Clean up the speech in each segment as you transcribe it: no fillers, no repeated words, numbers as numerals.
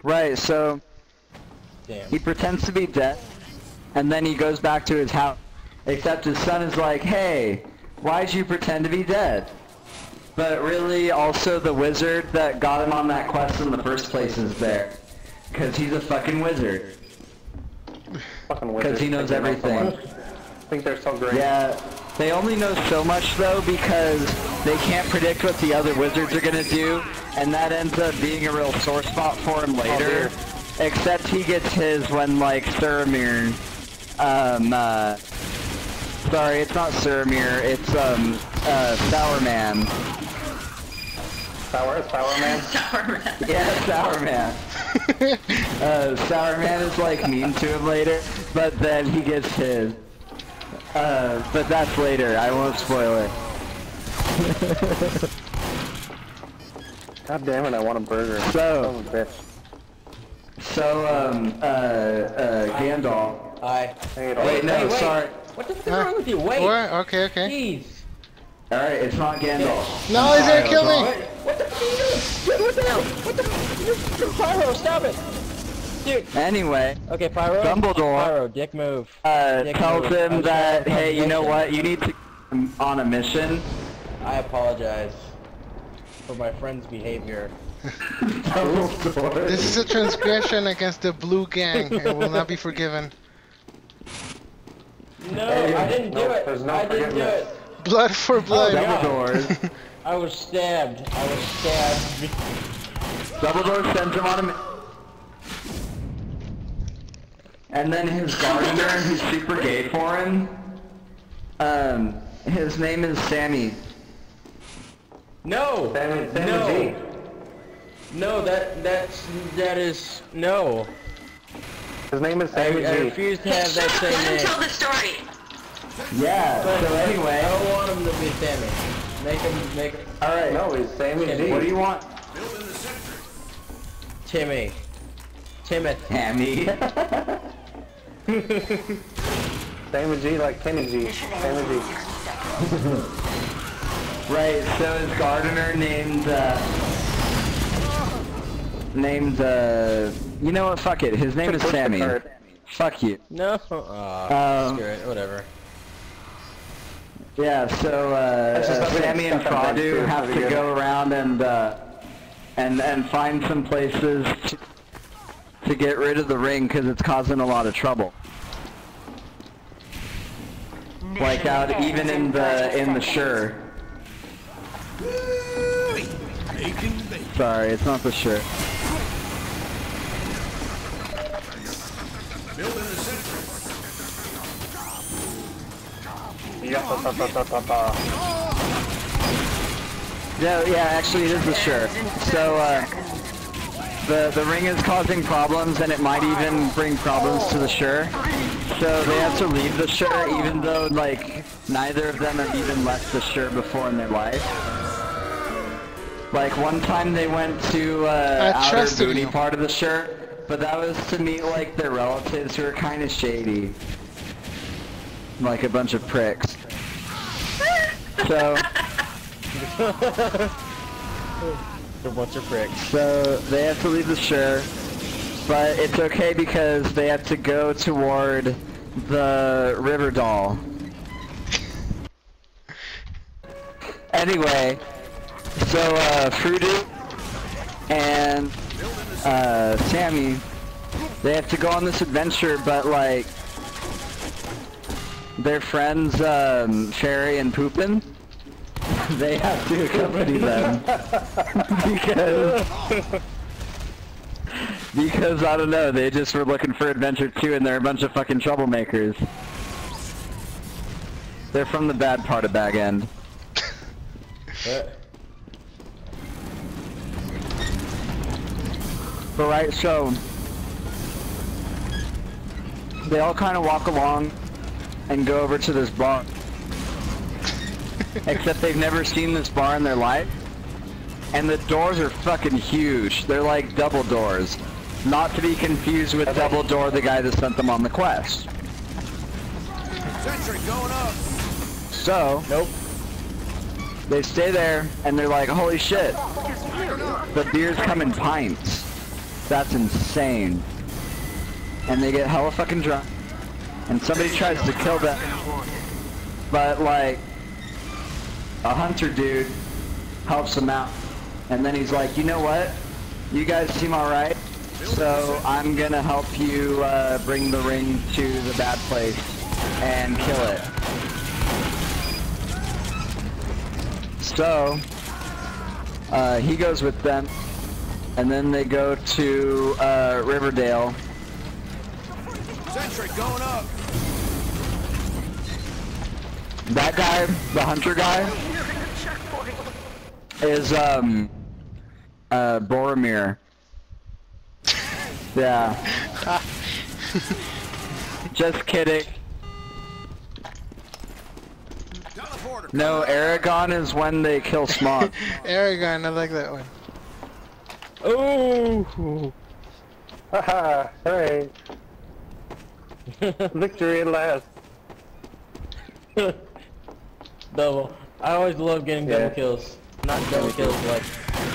Right, so Damn. he pretends to be dead, and then he goes back to his house. Except his son is like, hey, why'd you pretend to be dead? But really, also the wizard that got him on that quest in the first place is there. Because he's a fucking wizard. Fucking wizard. Because he knows everything. I think they're so great. Yeah, they only know so much though because they can't predict what the other wizards are gonna do, and that ends up being a real sore spot for him later. Except he gets his when like Suramir, sorry, it's not Suramir, it's Sour Man. Sour Man? Sour Man. Yeah, Sour Man. Sour Man is like mean to him later, but then he gets his. But that's later, I won't spoil it. God damn it, I want a burger. So, Gandalf. Hi. Wait, no, sorry. What the fuck is wrong with you? Wait. What? Okay. Jeez. Alright, it's not Gandalf. No, he's gonna kill me! What the fuck are you doing? Dude, what the hell? What the fuck? You're Pyro, stop it! Dude. Anyway, Okay, Pyro. Dumbledore, Pyro, dick move. tells him that, hey, you know what, you need to on a mission. I apologize for my friend's behavior. Dumbledore. This is a transgression against the blue gang and will not be forgiven. No, I didn't do it. There's no I didn't do it. Blood for blood. Dumbledore. I was stabbed. Dumbledore sends him on a mission. And then his gardener, who's super gay for him, his name is Sammy. No. Sammy No. G. No, that is no. His name is I Sammy G. refuse to have that same Let him name. tell the story. Yeah, so I anyway. don't want him to be Sammy. Make him. Alright, No, he's Sammy G. what do you want? Timmy. Timothy. Hammy. Sammy G like Kenny G. Sammy G. Right, so his gardener named, you know what, fuck it, his name is Sammy. Fuck you. No. Screw it. Whatever. Yeah, so, Sammy and Pradu have to go around and find some places to get rid of the ring because it's causing a lot of trouble. Like out even in the Shire. Sorry, it's not the Shire. Yeah, actually it is the Shire. So, the ring is causing problems and it might even bring problems to the Shire. So they have to leave the Shire even though, like, neither of them have even left the Shire before in their life. Like, one time they went to, outer booty part of the Shire, but that was to meet, like, their relatives who are kind of shady. Like a bunch of pricks. So... A bunch of pricks. So they have to leave the Shire, but it's okay because they have to go toward the River Doll. Anyway, so Frodo and Sammy, they have to go on this adventure, but like their friends Fairy and Poopin, they have to accompany them because I don't know, they just were looking for adventure too, and they're a bunch of fucking troublemakers. They're from the bad part of Bag End. But right, so they all kind of walk along and go over to this bar. Except they've never seen this bar in their life. And the doors are fucking huge. They're like double doors. Not to be confused with Dumbledore, the guy that sent them on the quest. Going up. So, nope. They stay there, and they're like, holy shit. The beers come in pints. That's insane. And they get hella fucking drunk. And somebody tries to kill them. But like, a hunter dude helps him out. And then he's like, you know what? You guys seem alright. So I'm gonna help you bring the ring to the bad place and kill it. So he goes with them, and then they go to Riverdale. Sentry going up. That guy, the hunter guy, is Boromir. Yeah. Just kidding. No, Aragon is when they kill Smog. Aragon, I like that one. Ooh! Haha, hooray. Victory at last. Double. I always love getting double kills. Not double kills, like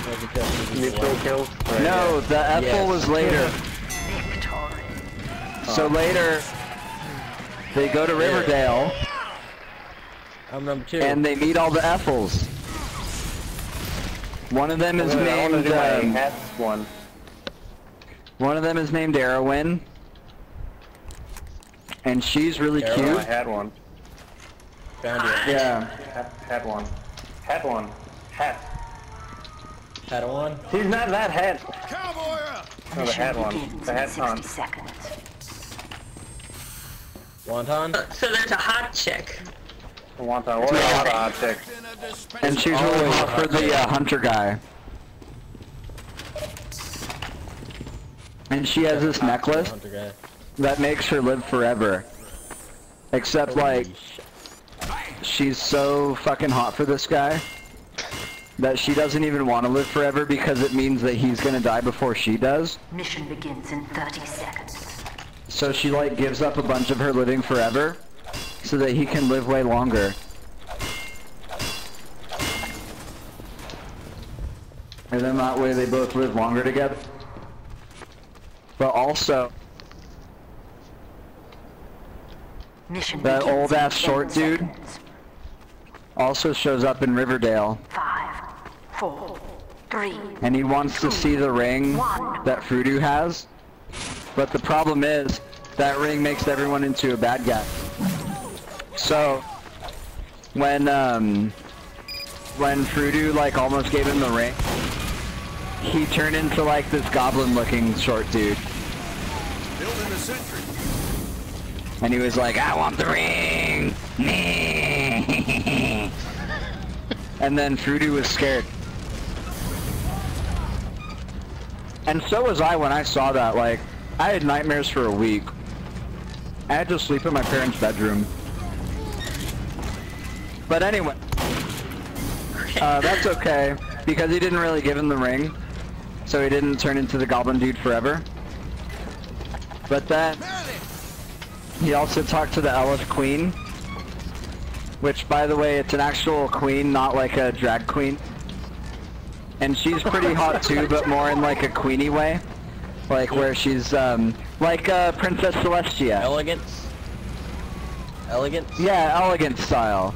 double kills. Mutual kills. Right, No, the Ethel Yes. was later. So later, they go to Riverdale, I'm number 2. and they meet all the Ethels. One of them is named, one of them is named Erwin, and she's really I cute. had one. Found it. Yeah. Had one. Had one. Hat. Had a one. He's not that hat. Cowboy up. No, the hat one. The hat's on. Wonton? So there's a hot chick. Wonton. What a hot chick. And she's really hot for the hunter guy. And she has this necklace Hunter guy. that makes her live forever. Except like, she's so fucking hot for this guy that she doesn't even want to live forever because it means that he's gonna die before she does. Mission begins in 30 seconds. So she like gives up a bunch of her living forever so that he can live way longer. And then that way they both live longer together. But also, Mission that begins old in ass 10 short dude seconds. also shows up in Riverdale. 5, 4, 3. And he wants to see the ring that Frodo has. But the problem is, that ring makes everyone into a bad guy. So, when Frodo like almost gave him the ring, he turned into like this goblin looking short dude. Building the sentry. And he was like, I want the ring! And then Frodo was scared. And so was I when I saw that. Like, I had nightmares for a week. I had to sleep in my parents' bedroom. But anyway, that's okay, because he didn't really give him the ring, so he didn't turn into the goblin dude forever. But then, he also talked to the elf queen, which, by the way, it's an actual queen, not like a drag queen. And she's pretty hot too, but more in like a queenie way. Like where she's, like Princess Celestia. Elegance? Elegance? Yeah, elegant style.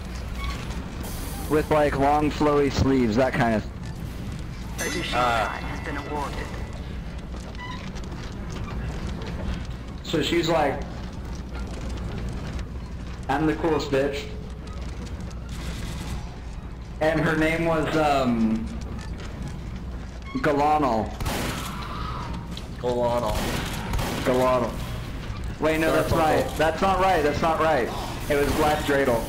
With like long flowy sleeves, that kind of. Additional time has been awarded. So she's like, I'm the coolest bitch. And her name was, Galanal. Galanal. Wait, no, that's right. That's not right. That's not right. It was Glad Dreidel.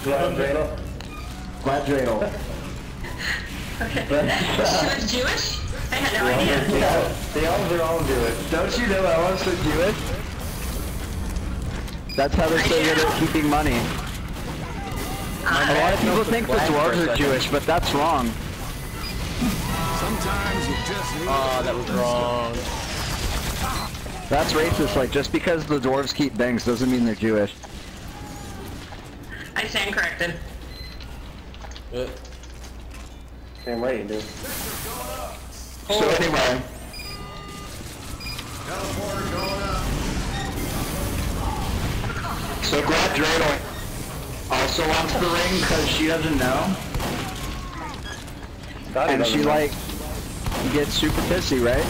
Glad Dreidel? Glad Dreidel. Okay. She was Jewish? I had no idea. Yeah. The elves are all Jewish. Don't you know elves are Jewish? That's how they're so good at keeping money. A lot of people think the dwarves are Jewish, but that's wrong. Sometimes you just need Oh, that was wrong. That's racist. Like, just because the dwarves keep banks doesn't mean they're Jewish. I stand corrected. Damn right you do. So anyway, Teleporter going up. so Gladriel also wants the ring because she doesn't know, and she like gets super pissy, right?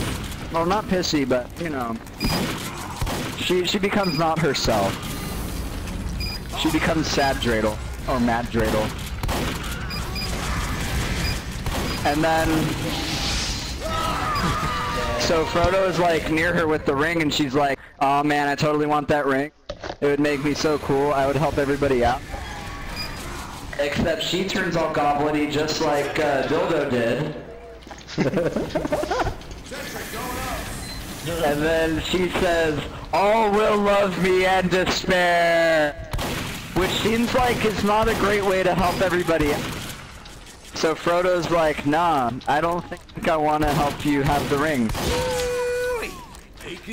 Well, not pissy, but you know, she becomes not herself. She becomes sad dreidel or mad dreidel, and then so Frodo is like near her with the ring, and she's like, "Oh man, I totally want that ring. It would make me so cool. I would help everybody out." Except she turns all goblin-y just like Dildo did. And then she says, "All will love me and despair," which seems like it's not a great way to help everybody out. So Frodo's like, "Nah, I don't think I want to help you have the ring."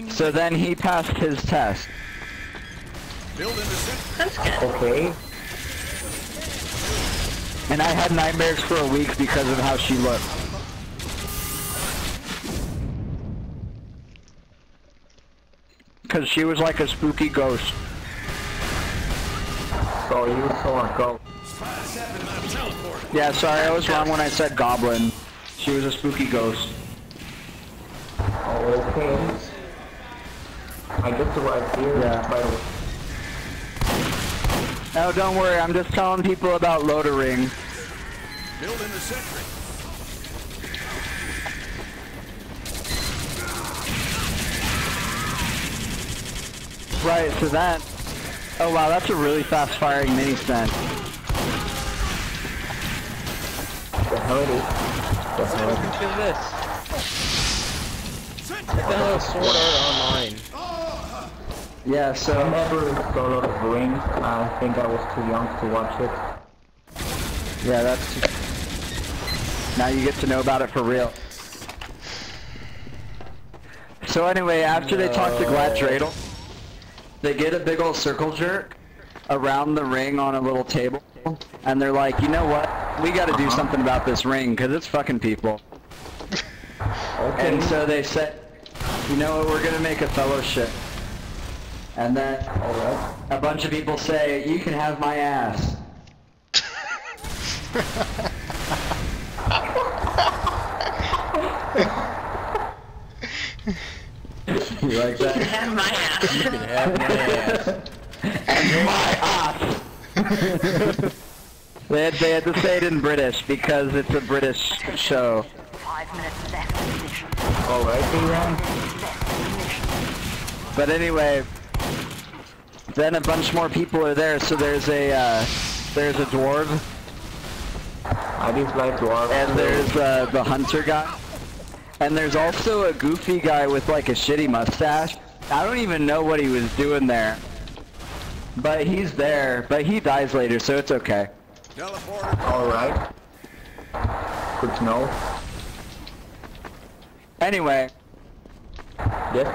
So then he passed his test. Building the city. That's good. Okay. And I had nightmares for a week because of how she looked. Because she was like a spooky ghost. So you saw a ghost. Yeah, sorry, I was wrong when I said goblin. She was a spooky ghost. Okay. I get the right here. Yeah. By the way. No, don't worry, I'm just telling people about Lordering. Building the sentry. Right, so that... Oh wow, that's a really fast firing mini stent. The hell it is. The hell it is. Look at this. What the hell is Sword Art Online? Yeah, I so... never saw Lord of the Rings. I think I was too young to watch it. Yeah, that's... Now you get to know about it for real. So anyway, after they talk to Gladriel, they get a big old circle jerk around the ring on a little table, and they're like, "You know what? We gotta do something about this ring, because it's fucking people." Okay. And so they said, "You know what, we're gonna make a fellowship." And then Alright. a bunch of people say, "You can have my ass." You like that? Have my ass. You can have my ass. And my ass! They had to say it in British because it's a British show. 5 minutes left in the mission. Alright, then. But anyway, then a bunch more people are there. So there's a dwarf, I dislike dwarves. and there's the hunter guy, and there's also a goofy guy with like a shitty mustache. I don't even know what he was doing there, but he's there. But he dies later, so it's okay. Teleporter. Alright. Good to know. Anyway, Yes.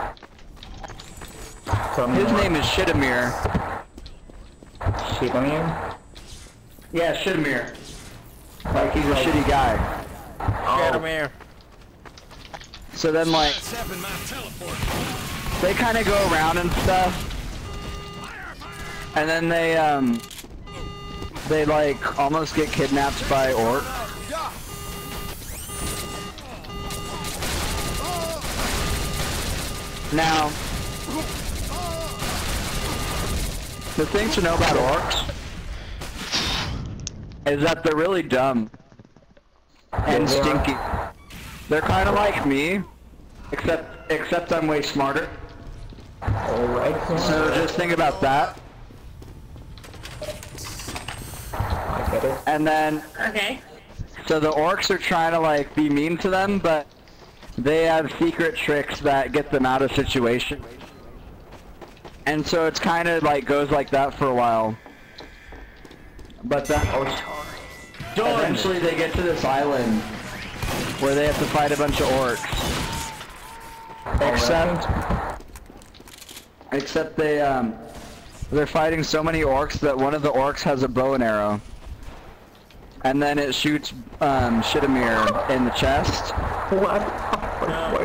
Tell me his more. name is Shitamir. Shit, I mean. Yeah, Shitamir. Like he's a shitty guy. Get him here. So then like What's happened my teleporter? they kind of go around and stuff, and then they like almost get kidnapped by orc. Now, the thing to know about orcs is that they're really dumb and Yeah, they are. stinky. They're kind of like me, except I'm way smarter. Alright. So just think about that. I get it. And then, Okay. so the orcs are trying to like be mean to them, but they have secret tricks that get them out of situation. And so it's kind of like goes like that for a while. But then eventually they get to this island where they have to fight a bunch of orcs. Except they're fighting so many orcs that one of the orcs has a bow and arrow. And then it shoots Shitamir in the chest. What?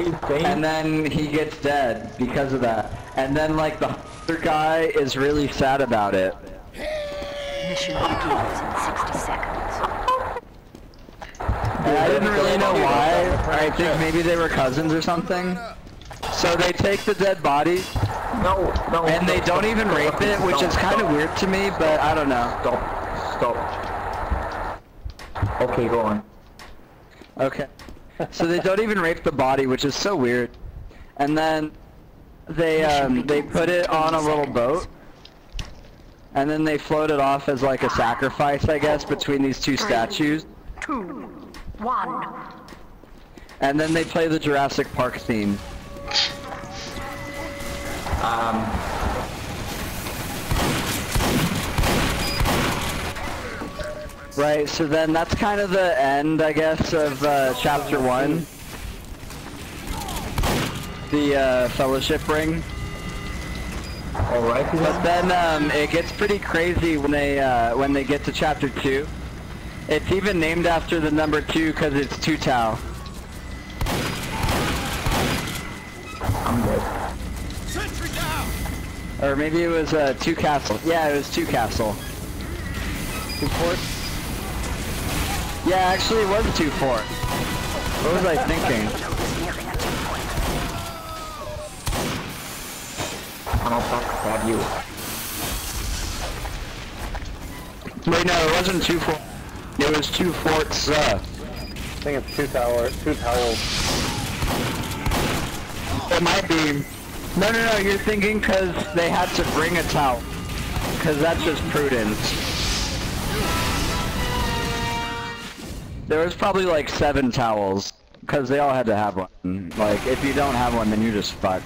What are you saying? And then he gets dead because of that. And then like the other guy is really sad about it. Mission begins in 60 seconds. And I didn't really know why. I think maybe they were cousins or something. So they take the dead body No, and they don't even rape it, which is kind of weird to me, but I don't know. Stop. Okay, go on. Okay. So they don't even rape the body, which is so weird. And then they put it on a little boat. And then they float it off as like a sacrifice, I guess, between these two statues. 2, 1. And then they play the Jurassic Park theme. Right, so then that's kind of the end, I guess, of chapter 1. The Fellowship Ring. Alright. But then it gets pretty crazy when they get to chapter 2. It's even named after the number 2 because it's 2 Tau. I'm dead. Sentry down! Or maybe it was 2 Castle. Yeah, it was 2 Castle. 2 Fort? Yeah, actually it was 2 Fort. What was I thinking? I'm about to stab you. Wait, no, it wasn't 2 Fort. It was 2 Forts. I think it's 2 towers. It might be. No, you're thinking because they had to bring a towel. Because that's just prudence. There was probably like 7 towels. Because they all had to have one. Like, if you don't have one, then you're just fucked.